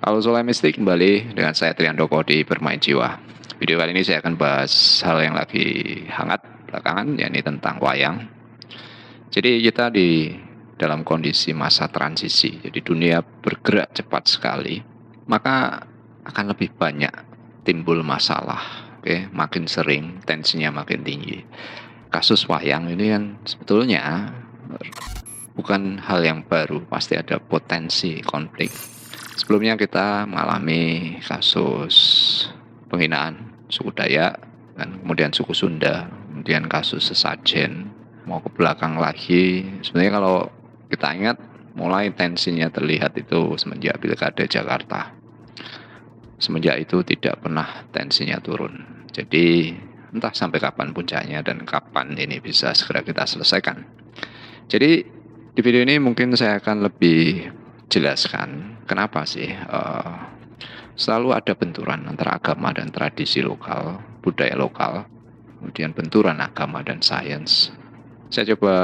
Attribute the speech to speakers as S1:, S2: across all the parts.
S1: Halo Solar Mistik, kembali dengan saya Triandoko di Bermain Jiwa. Video kali ini saya akan bahas hal yang lagi hangat belakangan, yakni tentang wayang. Jadi kita di dalam kondisi masa transisi, jadi dunia bergerak cepat sekali, maka akan lebih banyak timbul masalah. Oke, makin sering, tensinya makin tinggi. Kasus wayang ini kan sebetulnya bukan hal yang baru, pasti ada potensi konflik. Sebelumnya kita mengalami kasus penghinaan suku Dayak, dan kemudian suku Sunda, kemudian kasus sesajen, mau ke belakang lagi. Sebenarnya kalau kita ingat, mulai tensinya terlihat itu semenjak Pilkada Jakarta. Semenjak itu tidak pernah tensinya turun. Jadi entah sampai kapan puncaknya dan kapan ini bisa segera kita selesaikan. Jadi di video ini mungkin saya akan lebih jelaskan kenapa sih selalu ada benturan antara agama dan tradisi lokal, budaya lokal, kemudian benturan agama dan sains. Saya coba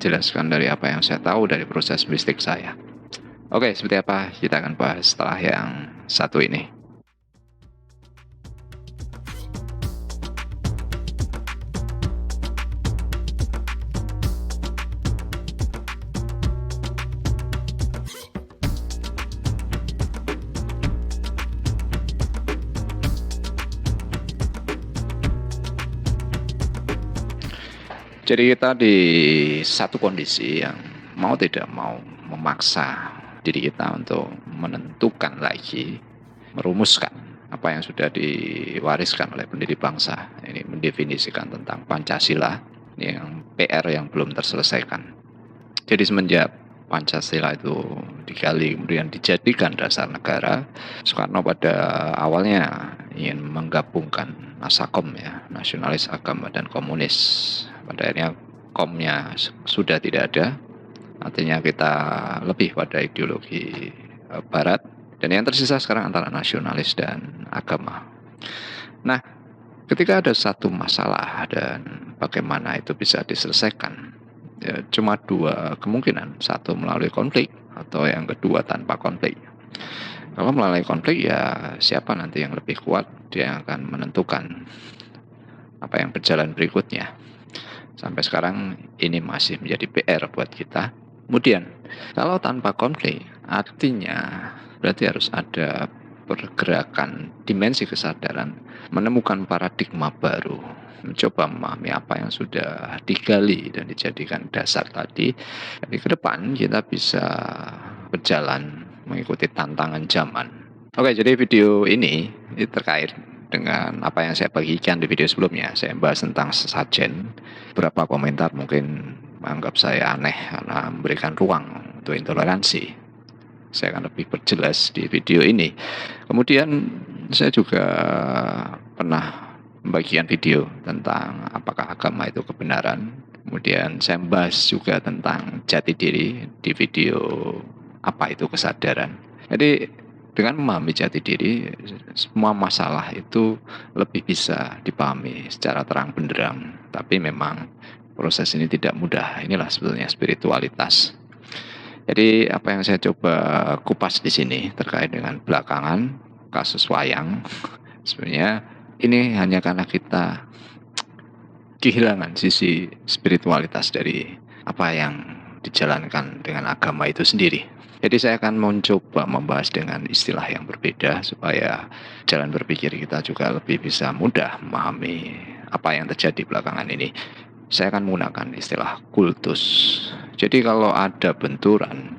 S1: jelaskan dari apa yang saya tahu dari proses mistik saya. Oke, seperti apa kita akan bahas setelah yang satu ini. Jadi kita di satu kondisi yang mau tidak mau memaksa diri kita untuk menentukan lagi, merumuskan apa yang sudah diwariskan oleh pendiri bangsa. Ini mendefinisikan tentang Pancasila, yang PR yang belum terselesaikan. Jadi semenjak Pancasila itu digali kemudian dijadikan dasar negara, Soekarno pada awalnya ingin menggabungkan Nasakom, ya, nasionalis, agama, dan komunis. Pada akhirnya komnya sudah tidak ada, artinya kita lebih pada ideologi barat, dan yang tersisa sekarang antara nasionalis dan agama. Nah, ketika ada satu masalah dan bagaimana itu bisa diselesaikan, ya, cuma dua kemungkinan. Satu melalui konflik, atau yang kedua tanpa konflik. Kalau melalui konflik, ya siapa nanti yang lebih kuat, dia yang akan menentukan apa yang berjalan berikutnya. Sampai sekarang ini masih menjadi PR buat kita. Kemudian, kalau tanpa konflik, artinya berarti harus ada pergerakan dimensi kesadaran, menemukan paradigma baru, mencoba memahami apa yang sudah digali dan dijadikan dasar tadi. Jadi ke depan kita bisa berjalan mengikuti tantangan zaman. Oke, jadi video ini terkait dengan apa yang saya bagikan di video sebelumnya. Saya bahas tentang sesajen. Beberapa komentar mungkin menganggap saya aneh karena memberikan ruang untuk intoleransi. Saya akan lebih perjelas di video ini. Kemudian saya juga pernah membagikan video tentang apakah agama itu kebenaran. Kemudian saya membahas juga tentang jati diri di video apa itu kesadaran. Jadi dengan memahami jati diri, semua masalah itu lebih bisa dipahami secara terang benderang. Tapi memang proses ini tidak mudah. Inilah sebetulnya spiritualitas. Jadi apa yang saya coba kupas di sini terkait dengan belakangan kasus wayang, sebenarnya ini hanya karena kita kehilangan sisi spiritualitas dari apa yang dijalankan dengan agama itu sendiri. Jadi saya akan mencoba membahas dengan istilah yang berbeda supaya jalan berpikir kita juga lebih bisa mudah memahami apa yang terjadi belakangan ini. Saya akan menggunakan istilah kultus. Jadi kalau ada benturan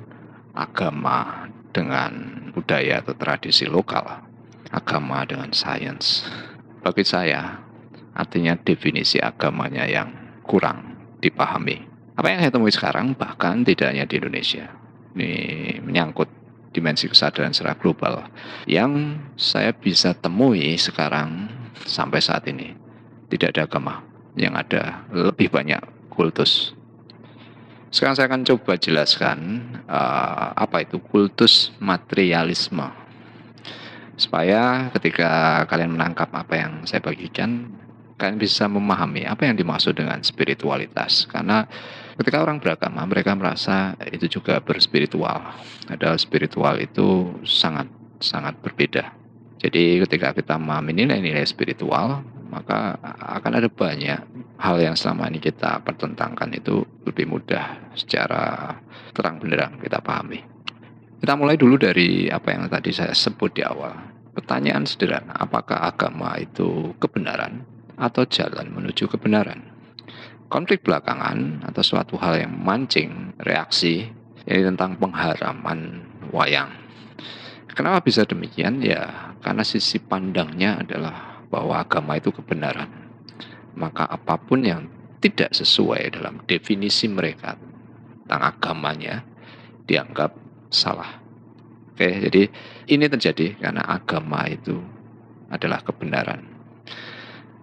S1: agama dengan budaya atau tradisi lokal, agama dengan sains, bagi saya artinya definisi agamanya yang kurang dipahami. Apa yang saya temui sekarang bahkan tidak hanya di Indonesia, ini menyangkut dimensi kesadaran secara global. Yang saya bisa temui sekarang sampai saat ini, tidak ada agama, yang ada lebih banyak kultus. Sekarang saya akan coba jelaskan apa itu kultus materialisme, supaya ketika kalian menangkap apa yang saya bagikan, kalian bisa memahami apa yang dimaksud dengan spiritualitas. Karena ketika orang beragama, mereka merasa itu juga berspiritual. Padahal spiritual itu sangat sangat berbeda. Jadi ketika kita memahami nilai-nilai spiritual, maka akan ada banyak hal yang selama ini kita pertentangkan itu lebih mudah secara terang benderang kita pahami. Kita mulai dulu dari apa yang tadi saya sebut di awal. Pertanyaan sederhana, apakah agama itu kebenaran atau jalan menuju kebenaran? Konflik belakangan atau suatu hal yang memancing reaksi ini tentang pengharaman wayang. Kenapa bisa demikian? Ya, karena sisi pandangnya adalah bahwa agama itu kebenaran. Maka apapun yang tidak sesuai dalam definisi mereka tentang agamanya dianggap salah. Oke, jadi ini terjadi karena agama itu adalah kebenaran.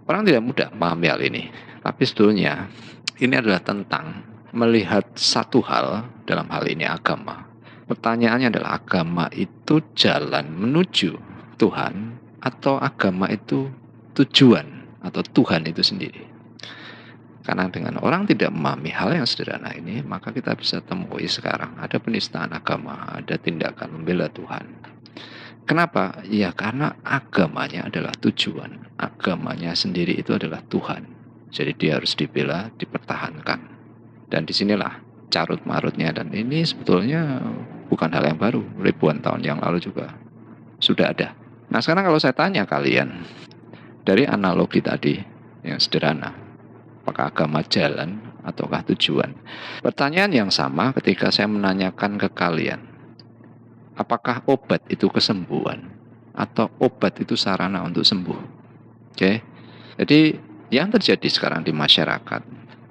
S1: Orang tidak mudah memahami hal ini, tapi sebetulnya ini adalah tentang melihat satu hal dalam hal ini agama. Pertanyaannya adalah agama itu jalan menuju Tuhan atau agama itu tujuan atau Tuhan itu sendiri. Karena dengan orang tidak memahami hal yang sederhana ini, maka kita bisa temui sekarang ada penistaan agama, ada tindakan membela Tuhan. Kenapa? Ya karena agamanya adalah tujuan. Agamanya sendiri itu adalah Tuhan. Jadi dia harus dibela, dipertahankan. Dan disinilah carut marutnya. Dan ini sebetulnya bukan hal yang baru. Ribuan tahun yang lalu juga sudah ada. Nah sekarang kalau saya tanya kalian, dari analogi tadi yang sederhana, apakah agama jalan ataukah tujuan? Pertanyaan yang sama ketika saya menanyakan ke kalian, apakah obat itu kesembuhan atau obat itu sarana untuk sembuh? Oke. Jadi yang terjadi sekarang di masyarakat,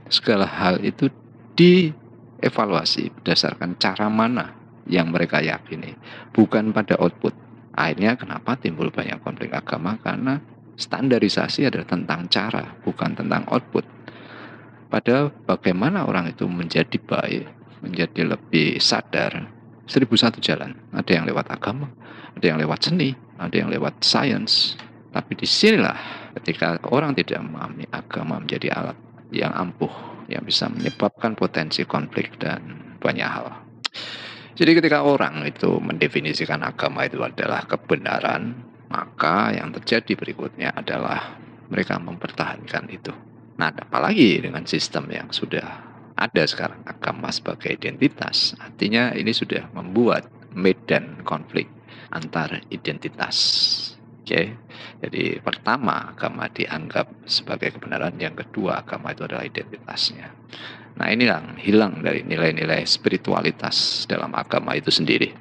S1: segala hal itu dievaluasi berdasarkan cara mana yang mereka yakini, bukan pada output. Akhirnya kenapa timbul banyak konflik agama? Karena standarisasi adalah tentang cara, bukan tentang output. Padahal bagaimana orang itu menjadi baik, menjadi lebih sadar, 1001 jalan. Ada yang lewat agama, ada yang lewat seni, ada yang lewat sains. Tapi disinilah ketika orang tidak memahami agama menjadi alat yang ampuh, yang bisa menyebabkan potensi konflik dan banyak hal. Jadi ketika orang itu mendefinisikan agama itu adalah kebenaran, maka yang terjadi berikutnya adalah mereka mempertahankan itu. Nah, apalagi dengan sistem yang sudah ada sekarang, agama sebagai identitas, artinya ini sudah membuat medan konflik antar identitas. Oke, jadi pertama agama dianggap sebagai kebenaran, yang kedua agama itu adalah identitasnya. Nah ini yang hilang dari nilai-nilai spiritualitas dalam agama itu sendiri.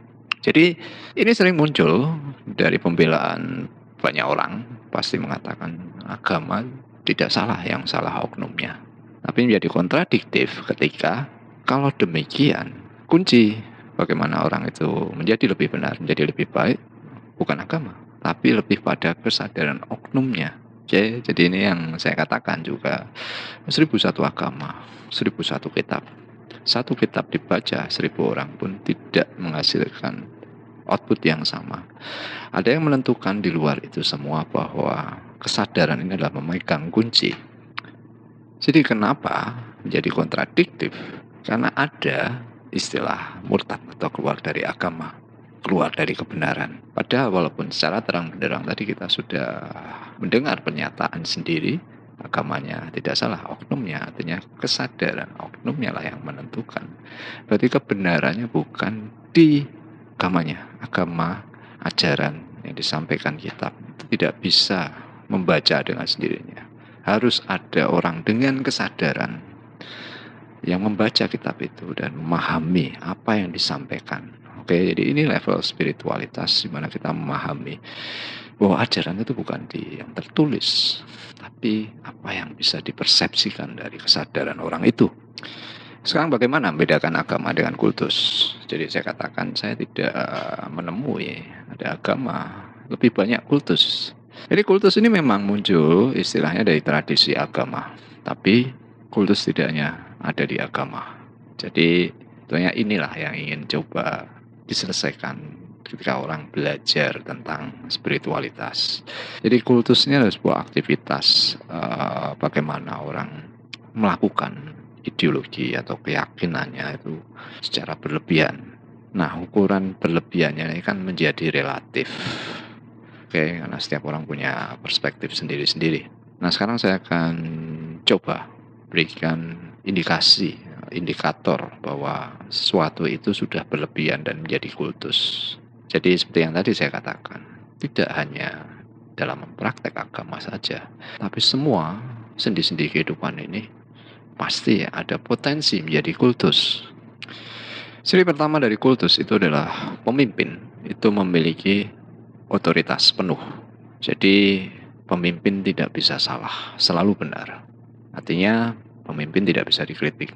S1: Jadi ini sering muncul dari pembelaan banyak orang, pasti mengatakan agama tidak salah, yang salah oknumnya. Tapi menjadi kontradiktif ketika kalau demikian kunci bagaimana orang itu menjadi lebih benar, menjadi lebih baik bukan agama, tapi lebih pada kesadaran oknumnya. Oke, jadi ini yang saya katakan juga 1001 agama, 1001 kitab. Satu kitab dibaca 1000 orang pun tidak menghasilkan output yang sama. Ada yang menentukan di luar itu semua bahwa kesadaran ini adalah memegang kunci. Jadi kenapa menjadi kontradiktif? Karena ada istilah murtad atau keluar dari agama, keluar dari kebenaran. Padahal walaupun secara terang benderang tadi kita sudah mendengar pernyataan sendiri, agamanya tidak salah, oknumnya, artinya kesadaran oknumnya lah yang menentukan. Berarti kebenarannya bukan di agamanya. Agama, ajaran yang disampaikan kitab itu tidak bisa membaca dengan sendirinya. Harus ada orang dengan kesadaran yang membaca kitab itu dan memahami apa yang disampaikan. Oke, jadi ini level spiritualitas di mana kita memahami bahwa ajaran itu bukan di yang tertulis, tapi apa yang bisa dipersepsikan dari kesadaran orang itu. Sekarang bagaimana membedakan agama dengan kultus? Jadi saya katakan saya tidak menemui ada agama, lebih banyak kultus. Jadi kultus ini memang muncul istilahnya dari tradisi agama, tapi kultus tidaknya ada di agama. Jadi tentunya inilah yang ingin coba diselesaikan ketika orang belajar tentang spiritualitas. Jadi kultus ini adalah sebuah aktivitas bagaimana orang melakukan ideologi atau keyakinannya itu secara berlebihan. Nah, ukuran berlebihannya ini kan menjadi relatif. Oke, karena setiap orang punya perspektif sendiri-sendiri. Nah, sekarang saya akan coba berikan indikator bahwa sesuatu itu sudah berlebihan dan menjadi kultus. Jadi seperti yang tadi saya katakan, tidak hanya dalam mempraktek agama saja, tapi semua sendi-sendi kehidupan ini pasti ada potensi menjadi kultus. Ciri pertama dari kultus itu adalah pemimpin itu memiliki otoritas penuh. Jadi pemimpin tidak bisa salah, selalu benar. Artinya pemimpin tidak bisa dikritik.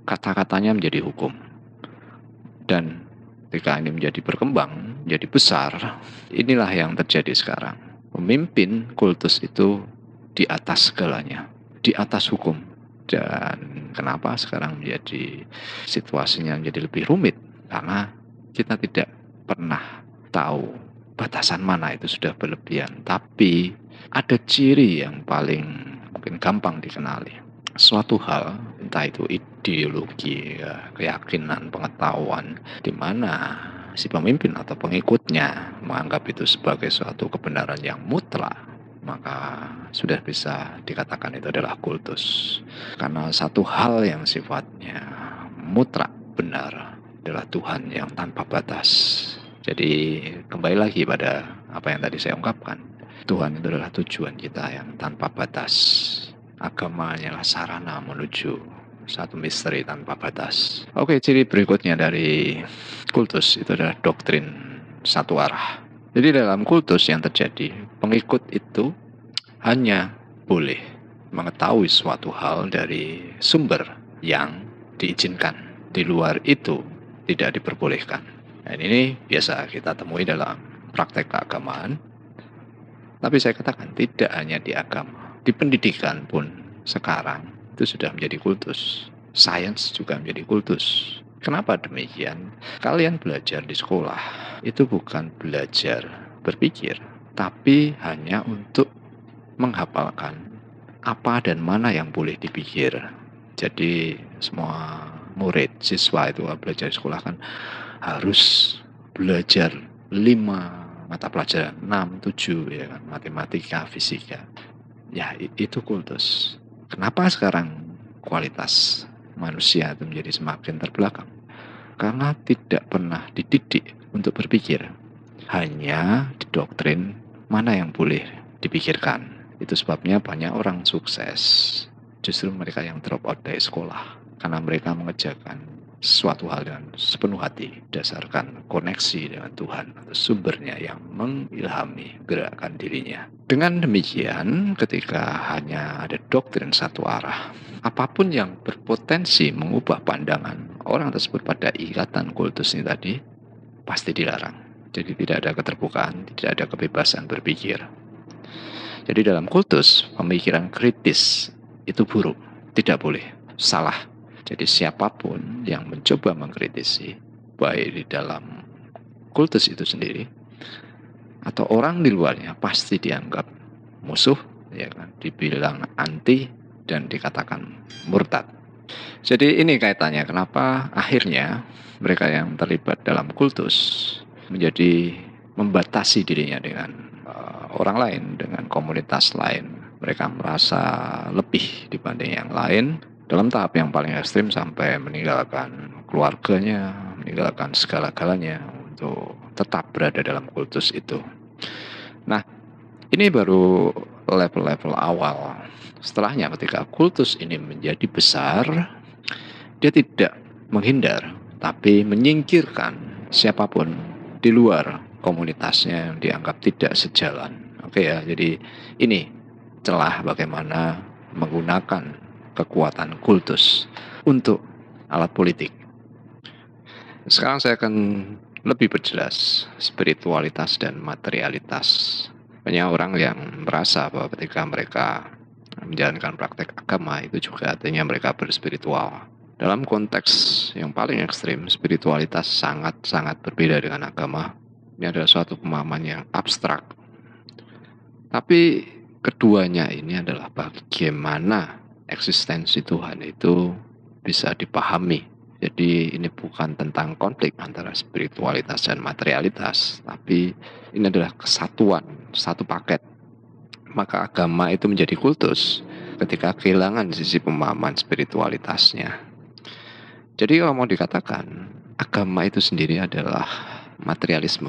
S1: Kata-katanya menjadi hukum. Dan ketika ini menjadi berkembang, menjadi besar, inilah yang terjadi sekarang. Pemimpin kultus itu di atas segalanya, di atas hukum. Dan kenapa sekarang menjadi situasinya menjadi lebih rumit? Karena kita tidak pernah tahu batasan mana itu sudah berlebihan. Tapi ada ciri yang paling mungkin gampang dikenali. Suatu hal, entah itu ideologi, ya, keyakinan, pengetahuan, di mana si pemimpin atau pengikutnya menganggap itu sebagai suatu kebenaran yang mutlak, maka sudah bisa dikatakan itu adalah kultus. Karena satu hal yang sifatnya mutlak benar adalah Tuhan yang tanpa batas. Jadi kembali lagi pada apa yang tadi saya ungkapkan. Tuhan itu adalah tujuan kita yang tanpa batas. Agama hanyalah sarana menuju satu misteri tanpa batas. Oke, ciri berikutnya dari kultus itu adalah doktrin satu arah. Jadi dalam kultus yang terjadi, pengikut itu hanya boleh mengetahui suatu hal dari sumber yang diizinkan. Di luar itu tidak diperbolehkan. Dan ini biasa kita temui dalam praktek keagamaan. Tapi saya katakan tidak hanya di agama. Di pendidikan pun sekarang itu sudah menjadi kultus. Sains juga menjadi kultus. Kenapa demikian? Kalian belajar di sekolah itu bukan belajar berpikir, tapi hanya untuk menghafalkan apa dan mana yang boleh dipikir. Jadi semua murid, siswa itu belajar di sekolah kan harus belajar 5 mata pelajaran, 6, 7 ya kan, matematika, fisika. Ya itu kultus. Kenapa sekarang kualitas manusia itu menjadi semakin terbelakang? Karena tidak pernah dididik untuk berpikir. Hanya didoktrin mana yang boleh dipikirkan. Itu sebabnya banyak orang sukses. Justru mereka yang drop out dari sekolah. Karena mereka mengerjakan suatu hal dengan sepenuh hati. Dasarkan koneksi dengan Tuhan atau sumbernya yang mengilhami gerakan dirinya. Dengan demikian, ketika hanya ada doktrin satu arah, apapun yang berpotensi mengubah pandangan orang tersebut pada ikatan kultus ini tadi, pasti dilarang. Jadi tidak ada keterbukaan, tidak ada kebebasan berpikir. Jadi dalam kultus, pemikiran kritis itu buruk, tidak boleh, salah. Jadi siapapun yang mencoba mengkritisi, baik di dalam kultus itu sendiri, atau orang di luarnya, pasti dianggap musuh, ya kan, dibilang anti, dan dikatakan murtad. Jadi ini kaitannya kenapa akhirnya mereka yang terlibat dalam kultus menjadi membatasi dirinya dengan orang lain, dengan komunitas lain. Mereka merasa lebih dibanding yang lain dalam tahap yang paling ekstrim sampai meninggalkan keluarganya, meninggalkan segala-galanya untuk tetap berada dalam kultus itu. Nah, ini baru level-level awal. Setelahnya ketika kultus ini menjadi besar, dia tidak menghindar, tapi menyingkirkan siapapun di luar komunitasnya yang dianggap tidak sejalan. Oke ya, jadi ini celah bagaimana menggunakan kekuatan kultus untuk alat politik. Sekarang saya akan lebih berjelas spiritualitas dan materialitas. Banyak orang yang merasa bahwa ketika mereka menjalankan praktek agama itu juga artinya mereka berspiritual. Dalam konteks yang paling ekstrim, spiritualitas sangat-sangat berbeda dengan agama. Ini adalah suatu pemahaman yang abstrak. Tapi keduanya ini adalah bagaimana eksistensi Tuhan itu bisa dipahami Jadi ini bukan tentang konflik antara spiritualitas dan materialitas, tapi ini adalah kesatuan, satu paket. Maka agama itu menjadi kultus ketika kehilangan sisi pemahaman spiritualitasnya. Jadi kalau mau dikatakan, agama itu sendiri adalah materialisme.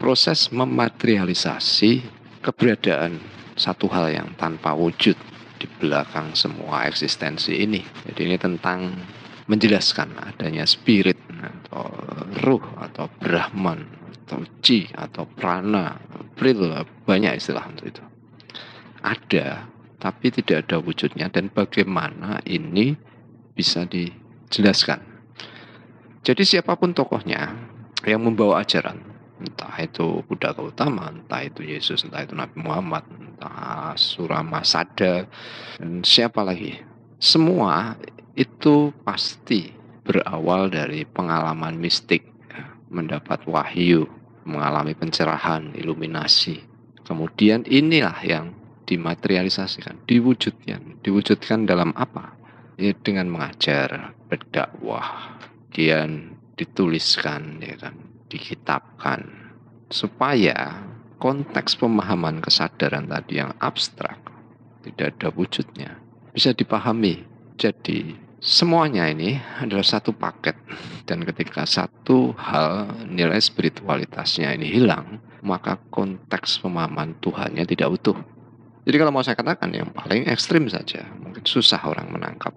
S1: Proses mematerialisasi keberadaan satu hal yang tanpa wujud di belakang semua eksistensi ini. Jadi ini tentang menjelaskan adanya spirit atau ruh atau Brahman atau Chi atau prana, pril, banyak istilah untuk itu. Ada, tapi tidak ada wujudnya, dan bagaimana ini bisa dijelaskan. Jadi siapapun tokohnya yang membawa ajaran, entah itu Buddha Gautama, entah itu Yesus, entah itu Nabi Muhammad, entah Surama Sada, dan siapa lagi, semua itu pasti berawal dari pengalaman mistik, mendapat wahyu, mengalami pencerahan, iluminasi. Kemudian inilah yang dimaterialisasikan, diwujudkan dalam apa? Ya, dengan mengajar, berdakwah, kemudian dituliskan, ya kan, dikitabkan, supaya konteks pemahaman kesadaran tadi yang abstrak, tidak ada wujudnya, bisa dipahami. Jadi semuanya ini adalah satu paket, dan ketika satu hal nilai spiritualitasnya ini hilang, maka konteks pemahaman Tuhannya tidak utuh. Jadi kalau mau saya katakan yang paling ekstrim saja, mungkin susah orang menangkap.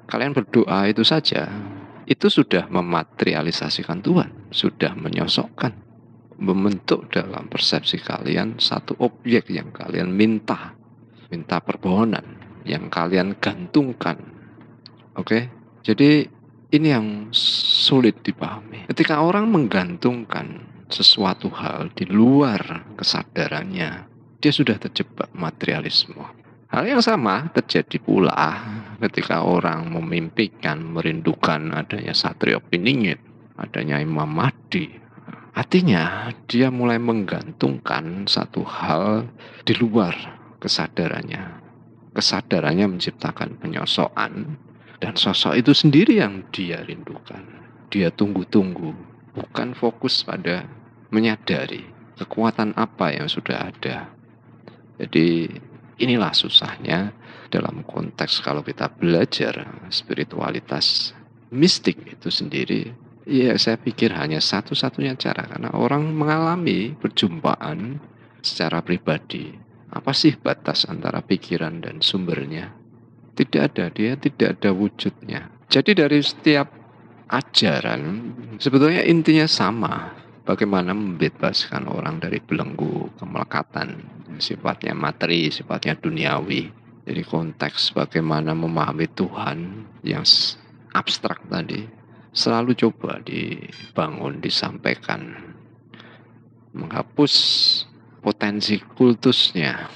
S1: Kalian berdoa itu saja, itu sudah mematerialisasikan Tuhan, sudah menyosokkan, membentuk dalam persepsi kalian satu objek yang kalian minta permohonan, yang kalian gantungkan. Oke? Jadi ini yang sulit dipahami. Ketika orang menggantungkan sesuatu hal di luar kesadarannya, dia sudah terjebak materialisme. Hal yang sama terjadi pula ketika orang memimpikan, merindukan adanya Satrio Piningit, adanya Imam Mahdi. Artinya dia mulai menggantungkan satu hal di luar kesadarannya. Kesadarannya menciptakan penyosokan, dan sosok itu sendiri yang dia rindukan, dia tunggu-tunggu, bukan fokus pada menyadari kekuatan apa yang sudah ada. Jadi inilah susahnya dalam konteks kalau kita belajar spiritualitas mistik itu sendiri. Ya, saya pikir hanya satu-satunya cara, karena orang mengalami perjumpaan secara pribadi. Apa sih batas antara pikiran dan sumbernya? Tidak ada, dia tidak ada wujudnya. Jadi dari setiap ajaran sebetulnya intinya sama. Bagaimana membebaskan orang dari belenggu kemelekatan, sifatnya materi, sifatnya duniawi. Jadi konteks bagaimana memahami Tuhan yang abstrak tadi selalu coba dibangun, disampaikan, menghapus potensi kultusnya.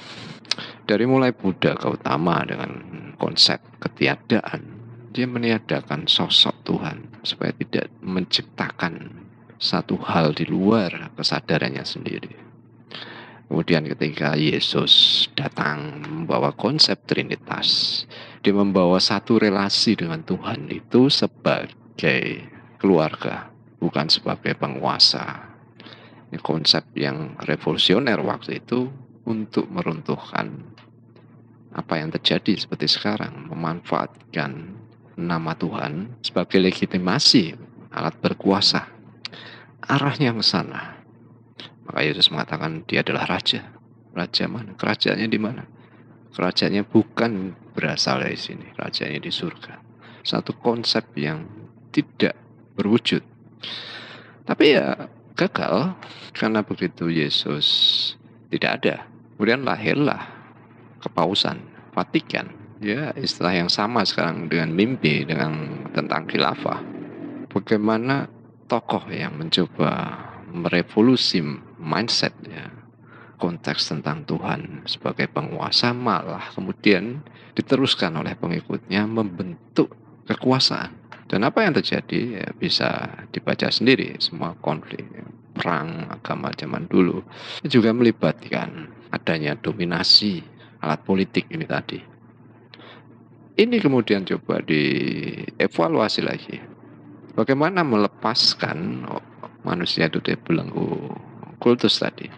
S1: Dari mulai Buddha Gautama dengan konsep ketiadaan, dia meniadakan sosok Tuhan supaya tidak menciptakan satu hal di luar kesadarannya sendiri. Kemudian ketika Yesus datang membawa konsep Trinitas, dia membawa satu relasi dengan Tuhan itu sebagai keluarga, bukan sebagai penguasa. Ini konsep yang revolusioner waktu itu untuk meruntuhkan apa yang terjadi seperti sekarang, memanfaatkan nama Tuhan sebagai legitimasi alat berkuasa. Arahnya ke sana. Maka Yesus mengatakan dia adalah raja. Raja mana? Kerajaannya di mana? Kerajaannya bukan berasal dari sini. Kerajaannya di surga. Satu konsep yang tidak berwujud. Tapi ya gagal, karena begitu Yesus tidak ada, kemudian lahirlah kepausan, Vatikan. Ya, istilah yang sama sekarang dengan mimpi, dengan tentang khilafah. Bagaimana tokoh yang mencoba merevolusi mindset, ya, konteks tentang Tuhan sebagai penguasa, malah kemudian diteruskan oleh pengikutnya membentuk kekuasaan. Dan apa yang terjadi ya bisa dibaca sendiri. Semua konflik, perang agama zaman dulu juga melibatkan adanya dominasi alat politik ini tadi. Ini kemudian coba dievaluasi lagi. Bagaimana melepaskan manusia itu dari belenggu kultus tadi.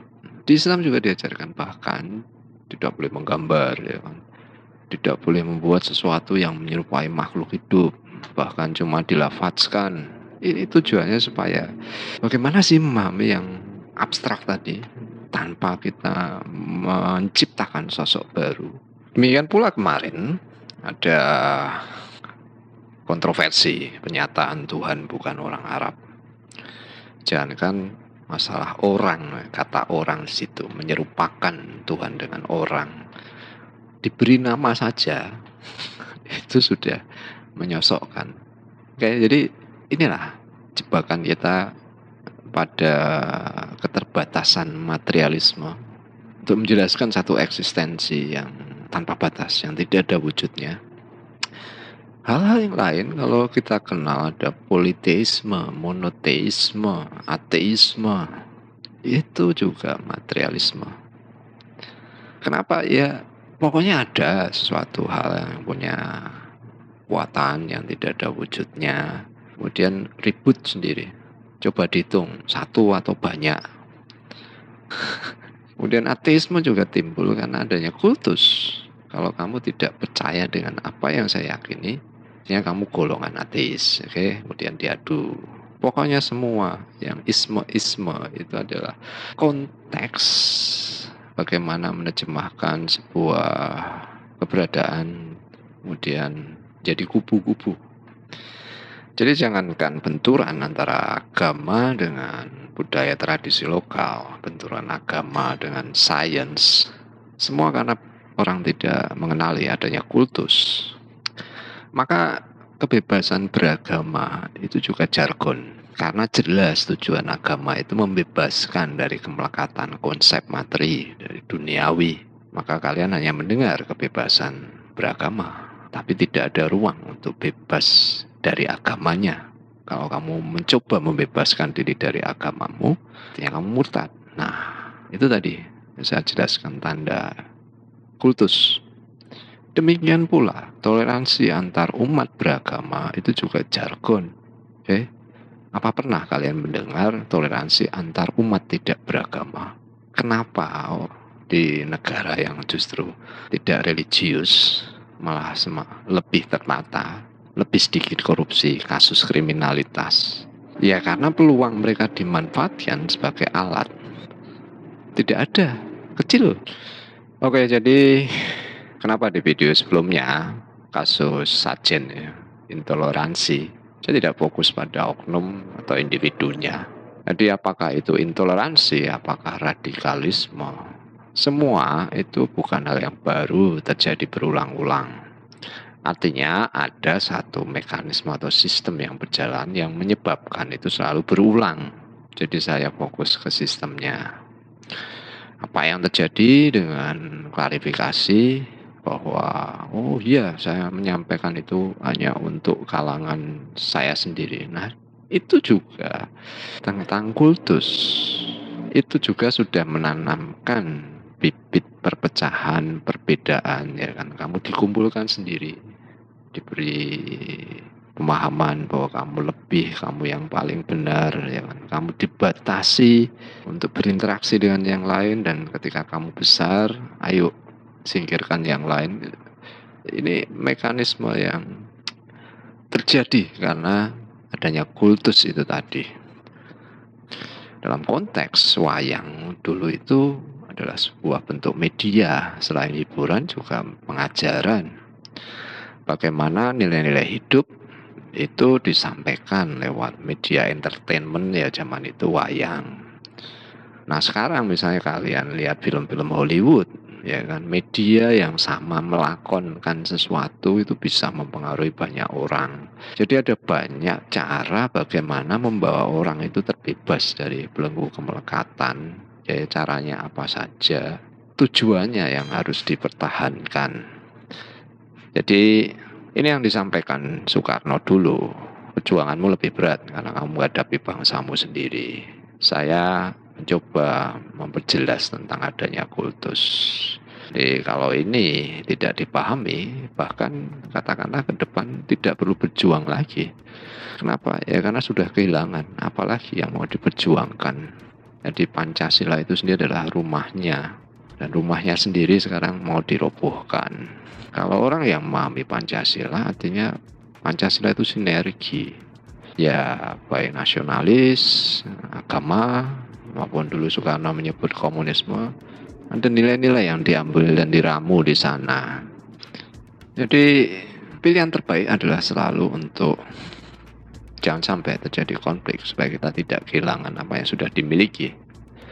S1: Di Islam juga diajarkan bahkan tidak boleh menggambar, ya kan? Tidak boleh membuat sesuatu yang menyerupai makhluk hidup, bahkan cuma dilafadzkan. Ini tujuannya supaya bagaimana sih memahami yang abstrak tadi tanpa kita menciptakan sosok baru. Demikian pula kemarin ada kontroversi penyataan Tuhan bukan orang Arab. Jangankan masalah orang, kata orang di situ menyerupakan Tuhan dengan orang. Diberi nama saja itu sudah menyosokkan. Oke, jadi inilah jebakan kita pada keterbatasan materialisme untuk menjelaskan satu eksistensi yang tanpa batas, yang tidak ada wujudnya. Hal-hal yang lain kalau kita kenal ada politeisme, monoteisme, ateisme, itu juga materialisme. Kenapa? Ya pokoknya ada sesuatu hal yang punya kekuatan yang tidak ada wujudnya, kemudian ribut sendiri. Coba dihitung, satu atau banyak. Kemudian ateisme juga timbul karena adanya kultus. Kalau kamu tidak percaya dengan apa yang saya yakini, ya kamu golongan ateis. Oke? Kemudian diadu. Pokoknya semua yang isme-isme itu adalah konteks bagaimana menerjemahkan sebuah keberadaan kemudian jadi kubu-kubu. Jadi jangankan benturan antara agama dengan budaya tradisi lokal, benturan agama dengan sains, semua karena orang tidak mengenali adanya kultus. Maka kebebasan beragama itu juga jargon. Karena jelas tujuan agama itu membebaskan dari kemelekatan konsep materi, dari duniawi. Maka kalian hanya mendengar kebebasan beragama, tapi tidak ada ruang untuk bebas dari agamanya. Kalau kamu mencoba membebaskan diri dari agamamu, artinya kamu murtad. Nah, itu tadi saya jelaskan tanda kultus. Demikian pula toleransi antar umat beragama itu juga jargon. Oke? Apa pernah kalian mendengar toleransi antar umat tidak beragama? Kenapa di negara yang justru tidak religius malah lebih tertata, lebih sedikit korupsi, kasus kriminalitas? Ya karena peluang mereka dimanfaatkan sebagai alat tidak ada, kecil. Oke, jadi kenapa di video sebelumnya kasus Sajen ya, intoleransi, saya tidak fokus pada oknum atau individunya. Jadi apakah itu intoleransi, apakah radikalisme, semua itu bukan hal yang baru terjadi berulang-ulang. Artinya ada satu mekanisme atau sistem yang berjalan yang menyebabkan itu selalu berulang. Jadi saya fokus ke sistemnya. Apa yang terjadi dengan klarifikasi bahwa oh iya saya menyampaikan itu hanya untuk kalangan saya sendiri. Nah itu juga tentang kultus. Itu juga sudah menanamkan bibit perpecahan, perbedaan, ya kan. Kamu dikumpulkan sendiri, diberi pemahaman bahwa kamu lebih, kamu yang paling benar, ya kan. Kamu dibatasi untuk berinteraksi dengan yang lain, dan ketika kamu besar, ayo singkirkan yang lain. Ini mekanisme yang terjadi karena adanya kultus itu tadi. Dalam konteks wayang dulu itu adalah sebuah bentuk media, selain hiburan juga pengajaran. Bagaimana nilai-nilai hidup itu disampaikan lewat media entertainment ya zaman itu wayang. Nah sekarang misalnya kalian lihat film-film Hollywood, ya kan, media yang sama melakonkan sesuatu itu bisa mempengaruhi banyak orang. Jadi ada banyak cara bagaimana membawa orang itu terbebas dari belenggu kemelekatan. Ya caranya apa saja, tujuannya yang harus dipertahankan. Jadi ini yang disampaikan Soekarno dulu. Perjuanganmu lebih berat karena kamu menghadapi bangsamu sendiri. Saya mencoba memperjelas tentang adanya kultus. Jadi kalau ini tidak dipahami, bahkan katakanlah ke depan tidak perlu berjuang lagi. Kenapa? Ya karena sudah kehilangan, apalagi yang mau diperjuangkan. Jadi Pancasila itu sendiri adalah rumahnya, dan rumahnya sendiri sekarang mau dirobohkan. Kalau orang yang memahami Pancasila, artinya Pancasila itu sinergi. Ya baik nasionalis, agama, maupun dulu Soekarno menyebut komunisme, ada nilai-nilai yang diambil dan diramu di sana. Jadi pilihan terbaik adalah selalu untuk jangan sampai terjadi konflik supaya kita tidak kehilangan apa yang sudah dimiliki.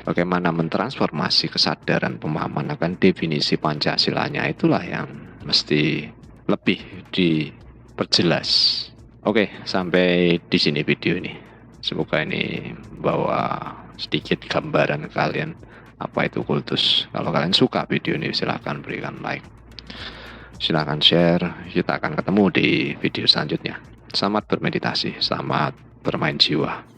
S1: Bagaimana mentransformasi kesadaran pemahaman akan definisi Pancasilanya, itulah yang mesti lebih diperjelas. Oke, sampai di sini video ini. Semoga ini bawa sedikit gambaran ke kalian apa itu kultus. Kalau kalian suka video ini, silahkan berikan like, silahkan share. Kita akan ketemu di video selanjutnya. Selamat bermeditasi, selamat bermain jiwa.